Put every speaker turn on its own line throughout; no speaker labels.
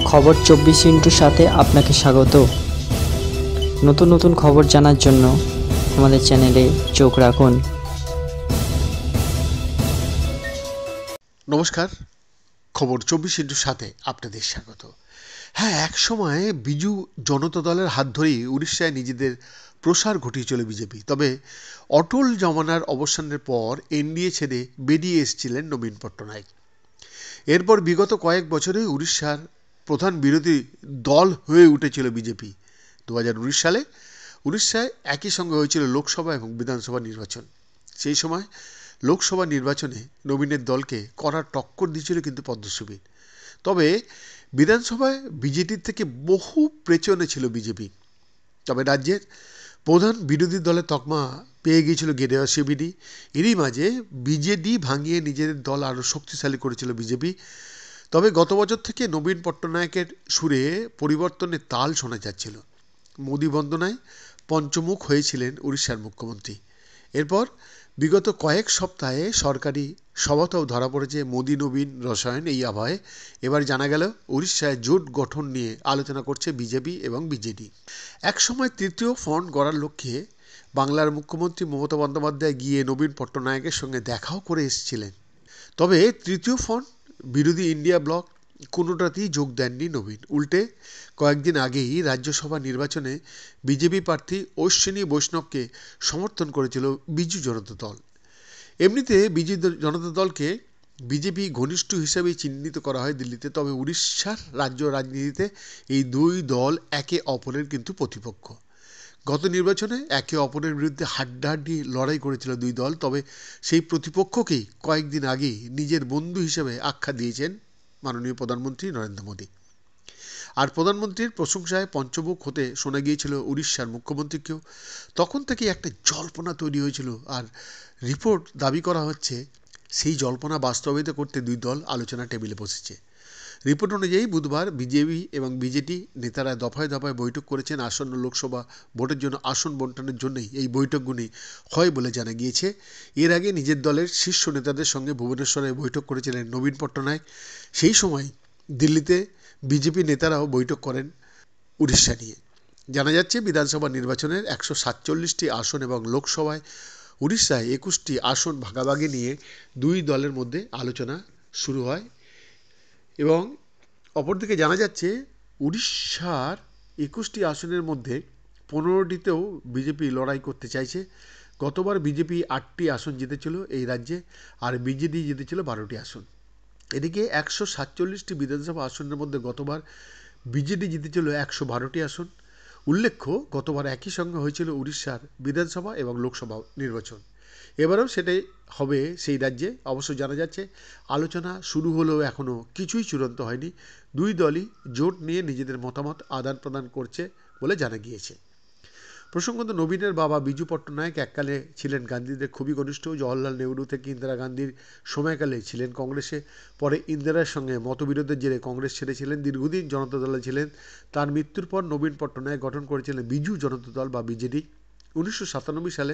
খবর 24 সাথে আপনাকে স্বাগত। নতুন নতুন খবর জানার জন্য আমাদের চ্যানেলে চোখ রাখুন।
নমস্কার, খবর 24 আপনাদের স্বাগত। হ্যাঁ, এক সময় বিজু জনতা দলের হাত ধরেই উড়িষ্যায় নিজেদের প্রসার ঘটিয়েছিল বিজেপি। তবে অটল জমানার অবসানের পর এনডিএ ছেড়ে বেরিয়ে এসেছিলেন নবীন পট্টনায়ক। এরপর বিগত কয়েক বছরে উড়িষ্যার প্রধান বিরোধী দল হয়ে উঠেছিল বিজেপি। 2019 সালে উড়িষ্যায় একই সঙ্গে হয়েছিল লোকসভা এবং বিধানসভা নির্বাচন। সেই সময় লোকসভা নির্বাচনে নবীনের দলকে কড়া টক্কর দিয়েছিল কিন্তু পদ্মশিবির। তবে বিধানসভায় বিজেপির থেকে বহু পেছনে ছিল বিজেপি। তবে রাজ্যের প্রধান বিরোধী দলের তকমা পেয়ে গিয়েছিল গেরুয়া শিবিরই। এরই মাঝে বিজেডি ভাঙিয়ে নিজেদের দল আরও শক্তিশালী করেছিল বিজেপি। তবে গত বছর থেকে নবীন পট্টনায়কের সুরে পরিবর্তনের তাল শোনা যাচ্ছিল। মোদী বন্দনায় পঞ্চমুখ হয়েছিলেন উড়িষ্যার মুখ্যমন্ত্রী। এরপর বিগত কয়েক সপ্তাহে সরকারি সভাতেও ধরা পড়েছে মোদী নবীন রসায়ন। এই আবহে এবার জানা গেল উড়িষ্যায় জোট গঠন নিয়ে আলোচনা করছে বিজেপি এবং বিজেডি। একসময় তৃতীয় ফ্রন্ট গড়ার লক্ষ্যে বাংলার মুখ্যমন্ত্রী মমতা বন্দ্যোপাধ্যায় গিয়ে নবীন পট্টনায়কের সঙ্গে দেখাও করে এসেছিলেন। তবে তৃতীয় ফ্রন্ট বিরোধী ইন্ডিয়া ব্লক কোনোটাতেই যোগ দেননি নবীন। উল্টে কয়েকদিন আগেই রাজ্যসভা নির্বাচনে বিজেপি প্রার্থী অশ্বিনী বৈষ্ণবকে সমর্থন করেছিল বিজু জনতা দল। এমনিতে বিজু জনতা দলকে বিজেপি ঘনিষ্ঠ হিসেবে চিহ্নিত করা হয় দিল্লিতে। তবে উড়িষ্যার রাজ্য রাজনীতিতে এই দুই দল একে অপরের কিন্তু প্রতিপক্ষ। গত নির্বাচনে একে অপরের বিরুদ্ধে হাড্ডাহাড্ডি লড়াই করেছিল দুই দল। তবে সেই প্রতিপক্ষকেই কয়েকদিন আগেই নিজের বন্ধু হিসেবে আখ্যা দিয়েছেন মাননীয় প্রধানমন্ত্রী নরেন্দ্র মোদী। আর প্রধানমন্ত্রীর প্রশংসায় পঞ্চমুখ হতে শোনা গিয়েছিল উড়িষ্যার মুখ্যমন্ত্রীকেও। তখন থেকেই একটা জল্পনা তৈরি হয়েছিল, আর রিপোর্ট দাবি করা হচ্ছে সেই জল্পনা বাস্তবায়িত করতে দুই দল আলোচনা টেবিলে বসেছে। রিপোর্ট অনুযায়ী বুধবার বিজেপি এবং বিজেডি নেতারা দফায় দফায় বৈঠক করেছেন। আসন্ন লোকসভা ভোটের জন্য আসন বণ্টনের জন্যই এই বৈঠকগুলি হয় বলে জানা গিয়েছে। এর আগে নিজের দলের শীর্ষ নেতাদের সঙ্গে ভুবনেশ্বরে বৈঠক করেছিলেন নবীন পট্টনায়ক। সেই সময় দিল্লিতে বিজেপি নেতারাও বৈঠক করেন উড়িষ্যা নিয়ে। জানা যাচ্ছে বিধানসভা নির্বাচনের 147টি আসন এবং লোকসভায় উড়িষ্যায় 21টি আসন ভাগাভাগি নিয়ে দুই দলের মধ্যে আলোচনা শুরু হয়। এবং অপরদিকে জানা যাচ্ছে উড়িষ্যার 21টি আসনের মধ্যে 15টিতেও বিজেপি লড়াই করতে চাইছে। গতবার বিজেপি 8টি আসন জিতেছিল এই রাজ্যে, আর বিজেডি জিতেছিল 12টি আসন। এদিকে 147টি বিধানসভা আসনের মধ্যে গতবার বিজেডি জিতেছিল 112টি আসন। উল্লেখ্য, গতবার একই সঙ্গে হয়েছিল উড়িষ্যার বিধানসভা এবং লোকসভা নির্বাচন। এবারেও সেটাই হবে সেই রাজ্যে। অবশ্য জানা যাচ্ছে আলোচনা শুরু হলেও এখনও কিছুই চূড়ান্ত হয়নি। দুই দলই জোট নিয়ে নিজেদের মতামত আদান প্রদান করছে বলে জানা গিয়েছে। প্রসঙ্গত, নবীনের বাবা বিজু পট্টনায়ক এককালে ছিলেন গান্ধীদের খুবই ঘনিষ্ঠ। জওহরলাল নেহরু থেকে ইন্দিরা গান্ধীর সময়কালে ছিলেন কংগ্রেসে। পরে ইন্দিরার সঙ্গে মতবিরোধের জেরে কংগ্রেস ছেড়েছিলেন। দীর্ঘদিন জনতা দলে ছিলেন। তার মৃত্যুর পর নবীন পট্টনায়ক গঠন করেছিলেন বিজু জনতা দল বা বিজেডি। 1997 সালে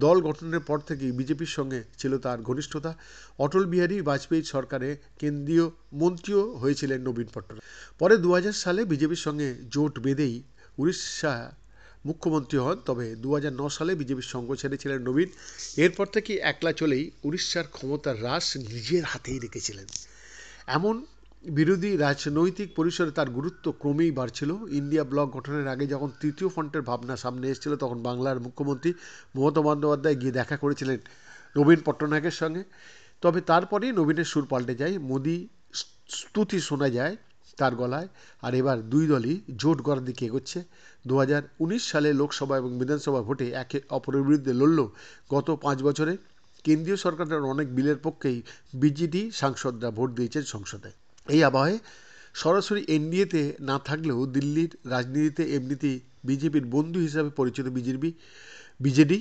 দল গঠনের পর থেকেই বিজেপির সঙ্গে ছিল তার ঘনিষ্ঠতা। অটল বিহারী বাজপেয়ীর সরকারে কেন্দ্রীয় মন্ত্রীও হয়েছিলেন নবীন পট্টনায়ক। পরে 2000 সালে বিজেপির সঙ্গে জোট বেঁধেই উড়িষ্যা মুখ্যমন্ত্রী হন। তবে 2009 সালে বিজেপির সঙ্গ ছেড়েছিলেন নবীন। এরপর থেকে একলা চলেই উড়িষ্যার ক্ষমতার হ্রাস নিজের হাতেই রেখেছিলেন। এমন বিরোধী রাজনৈতিক পরিসরে তার গুরুত্ব ক্রমেই বাড়ছিল। ইন্ডিয়া ব্লক গঠনের আগে যখন তৃতীয় ফ্রন্টের ভাবনা সামনে এসেছিল, তখন বাংলার মুখ্যমন্ত্রী মমতা বন্দ্যোপাধ্যায় গিয়ে দেখা করেছিলেন নবীন পট্টনায়কের সঙ্গে। তবে তারপরেই নবীনের সুর পাল্টে যায়। মোদী স্তুতি শোনা যায় তার গলায়। আর এবার দুই দলই জোট গড়ার দিকে এগোচ্ছে। 2019 সালে লোকসভা এবং বিধানসভা ভোটে একে অপরের বিরুদ্ধে লড়লেও গত 5 বছরে কেন্দ্রীয় সরকারের অনেক বিলের পক্ষেই বিজেডি সাংসদরা ভোট দিয়েছেন সংসদে। এই আবহে সরাসরি এনডিএতে না থাকলেও দিল্লির রাজনীতিতে এমনিতেই বিজেপির বন্ধু হিসাবে পরিচিত বিজেডি।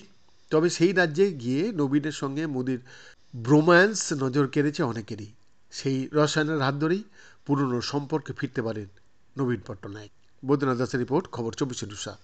তবে সেই রাজ্যে গিয়ে নবীনের সঙ্গে মোদীর ব্রোম্যান্স নজর কেড়েছে অনেকেরই। সেই রসায়নের হাত ধরেই পুরনো সম্পর্কে ফিরতে পারেন নবীন পট্টনায়ক। বৈদ্যনাথ দাসের রিপোর্ট, খবর 24 ইন্টু 7।